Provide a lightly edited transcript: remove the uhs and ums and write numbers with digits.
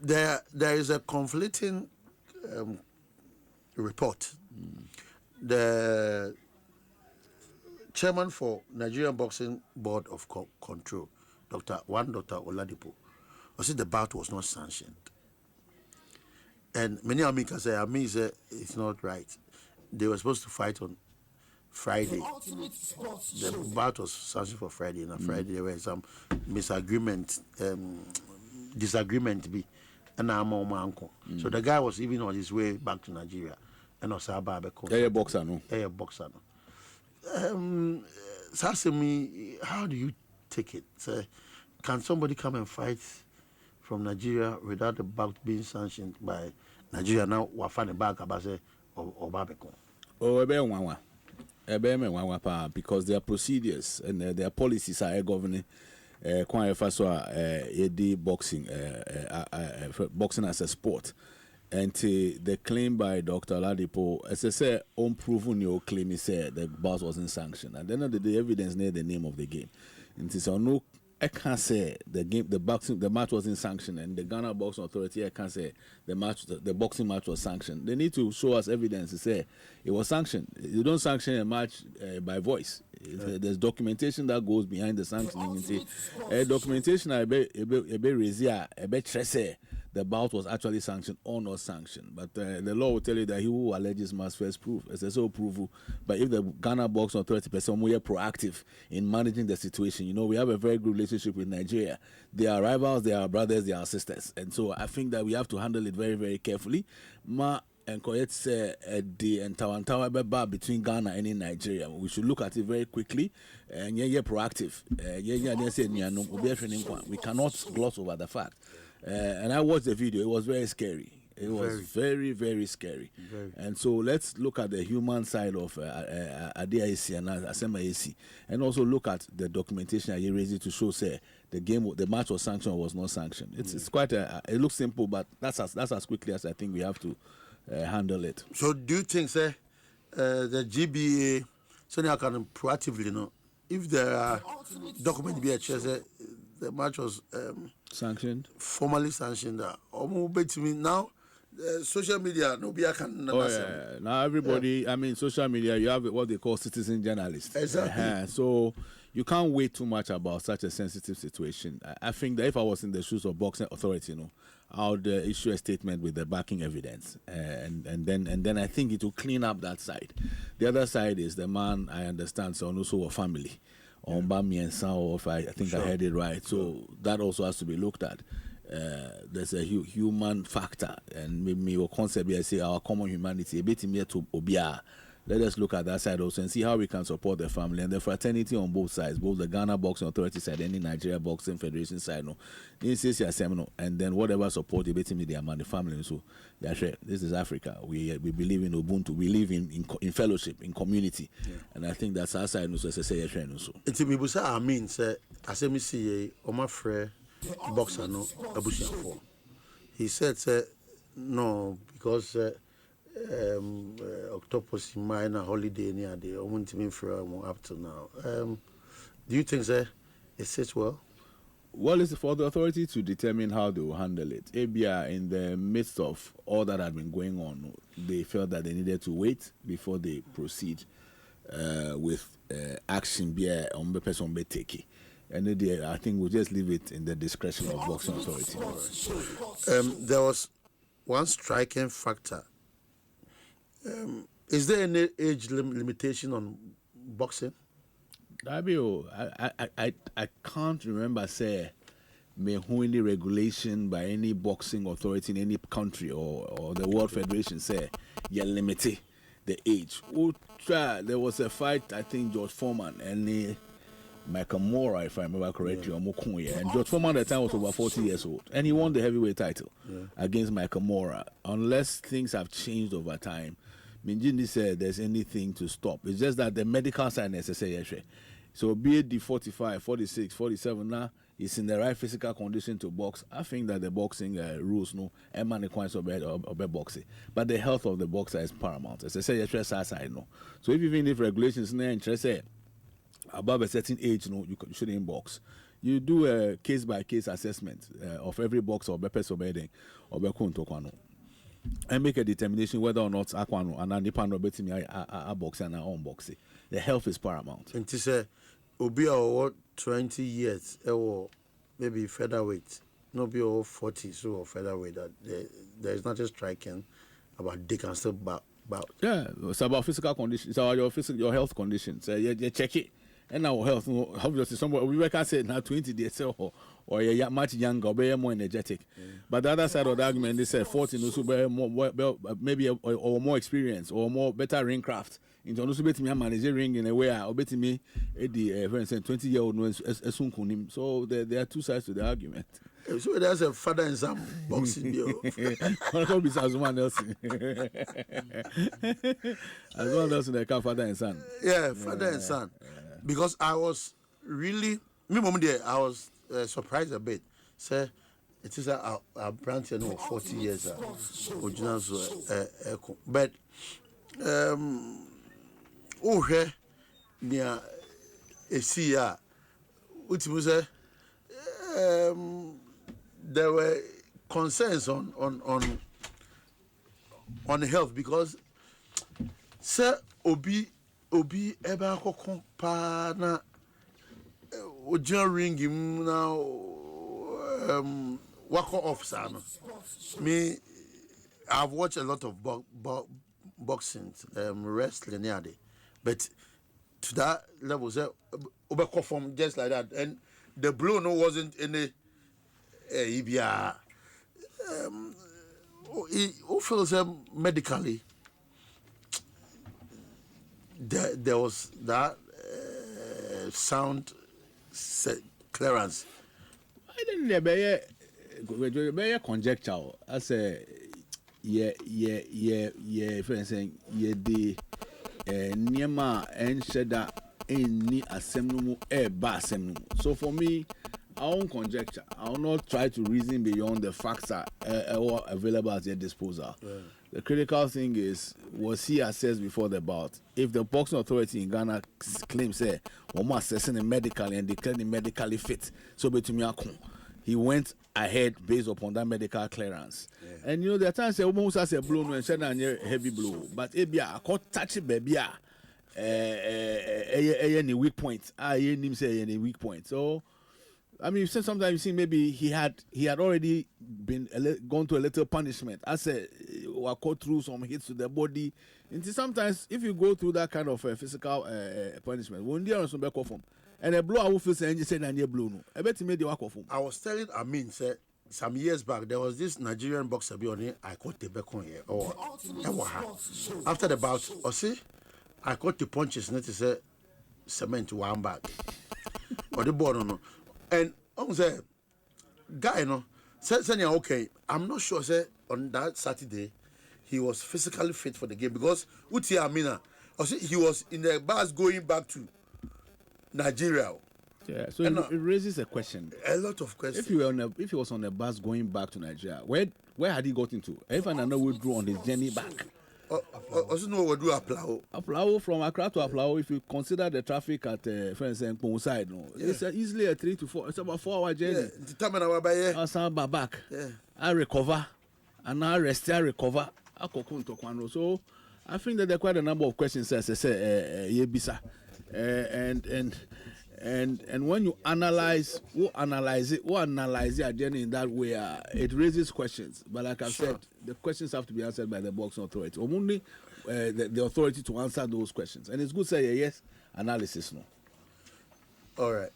there is a conflicting report. The chairman for Nigerian Boxing Board of Control, Dr. Oladipo, said the bout was not sanctioned. And many Americans say, it's not right. They were supposed to fight on Friday. The bout was sanctioned for Friday, and on Friday there were some disagreement. And so the guy was even on his way back to Nigeria. And also boxer, no. Sasemi, how do you take it? So, can somebody come and fight from Nigeria without the bout being sanctioned by Nigeria? Now we're finding back about or Babeko. Because their procedures and their policies are governing boxing boxing as a sport. And the claim by Dr. Oladipo, as I said, unproven your claim, he said the bout wasn't sanctioned. And then the evidence near the name of the game. And it's no, I can't say the match wasn't sanctioned, and the Ghana Boxing Authority, I can't say the boxing match was sanctioned. They need to show us evidence to say it was sanctioned. You don't sanction a match by voice. There's documentation that goes behind the sanctioning. Documentation I be the bout was actually sanctioned or not sanctioned. But the law will tell you that he who alleges must first prove. As I say, prove. But if the Ghana Boxing Authority person we are proactive in managing the situation, we have a very good relationship with Nigeria. They are rivals, they are brothers, they are sisters. And so I think that we have to handle it very, very carefully. And the entire between Ghana and in Nigeria. We should look at it very quickly and proactive. We cannot gloss over the fact. And I watched the video, it was very scary. It was very, very scary. And so let's look at the human side of ADIC and Asempa AC, and also look at the documentation I raised to show the match was sanctioned or was not sanctioned. It's quite it looks simple, but that's as quickly as I think we have to handle it. So do you think, the GBA, so they can proactively if there are documents be the match was sanctioned, formally sanctioned. Now, social media, nobody can. Now everybody, social media, you have what they call citizen journalists. Exactly. So you can't wait too much about such a sensitive situation. I think that if I was in the shoes of boxing authority, I would issue a statement with the backing evidence, and then I think it will clean up that side. The other side is the man, I understand, so also a family. If I think I heard it right. So that also has to be looked at. There's a human factor, and maybe your concept here say our common humanity a bit near to obia. Let us look at that side also and see how we can support the family and the fraternity on both sides, both the Ghana Boxing Authority side and the Nigeria Boxing Federation side. And then whatever support you bet me the among the family. So this is Africa. We believe in Ubuntu. We live in fellowship, in community, and I think that's our side. So say it's me busa. I mean, say Asemi see my friend boxer no abusia for. He said, no, because. Octopus in minor holiday near the Omuntimin from up to now. Do you think it sits well? Well, it's for the authority to determine how they will handle it. ABR, in the midst of all that had been going on, they felt that they needed to wait before they proceed with action on the person be taken. And I think we'll just leave it in the discretion of boxing authority. There was one striking factor. Is there any age limitation on boxing? I can't remember any regulation by any boxing authority in any country or the World Federation say you limit the age. There was a fight, I think George Foreman and Michael Mora, if I remember correctly, and George Foreman at the time was over 40 years old, and he won the heavyweight title against Michael Mora. Unless things have changed over time, Minjindi said there's anything to stop. It's just that the medical side necessary. So be it the 45, 46, 47 now, he's in the right physical condition to box. I think that the boxing rules emanate quite of boxing, but the health of the boxer is paramount. As I say, I know. So even if regulations not interested above a certain age, you shouldn't box. you do a case by case assessment of every box or purpose or bedding or bekuntokwano, and make a determination whether or not aquano and an depend betting a box and our own box. The health is paramount. And to say, Obi or 20 years, or maybe featherweight, no be all 40 so or featherweight that there is not just striking about they can still bout. Yeah, it's about physical conditions. It's about your health conditions. You check it, and our health. Obviously, somebody we can say now 20 days or you're much younger, or more energetic. But the other side of the argument, they say 40, also more maybe or more experience or more better ring craft. In terms of betting me manage ring in a way, or betting me for instance 20-year-old no esunkunim. So there are two sides to the argument. So there's a father and son boxing deal. As one else. As one else in the car, father and son. Yeah, father and son. Because I was really, I was surprised a bit. Say, it is a brand new 40 years original. But here near a sea, which was there were concerns on health because sir obi eba kokon pa na ojo ring him now wako officer no. Me I've watched a lot of boxing wrestling here, but to that level sir obe from just like that, and the blow no wasn't any EBR. Who feels medically there was that sound clearance. I didn't be conjecture. I say, yeah, for instance, the Niema and Sheda any assembly assembly. So for me, I won't conjecture. I will not try to reason beyond the facts that are available at their disposal. Yeah. The critical thing is, was he assessed before the bout? If the boxing authority in Ghana claims say, "Omo assessing him medically and declaring him medically fit," so betumi he went ahead based upon that medical clearance. Yeah. And you know, there are times almost as a blow and said a heavy blow, but I caught touch baby. Any weak point. Him say any weak point. So. I mean, sometimes you see maybe he had already been gone to a little punishment. I said, or go through some hits to the body. And sometimes if you go through that kind of physical punishment, when you are on some back of him, and a blow I will feel saying you said and you blow no. I bet he made the work of him. I was telling Amin said some years back there was this Nigerian boxer I caught the back on here or after the bout or see I caught the punches and it say cement one back or the board no. And say, guy, said okay. I'm not sure. Say on that Saturday, he was physically fit for the game because Uti Amina, he was in the bus going back to Nigeria. Yeah, so it raises a question. A lot of questions. If he was on a bus going back to Nigeria, where had he got into? If I know withdrew on his journey back. Also know what do Aplao from Accra to Aplao, if you consider the traffic at for instance Pong side, no, it's easily a 3 to 4. It's about 4 hour journey. I back. Yeah. I recover, and I rest. I recover. I So I think that there are quite a number of questions as I say, Yebisa, and when you analyze it again in that way, it raises questions. But like I said, the questions have to be answered by the boxing authority. Or only the authority to answer those questions. And it's good to say yes, analysis no. All right.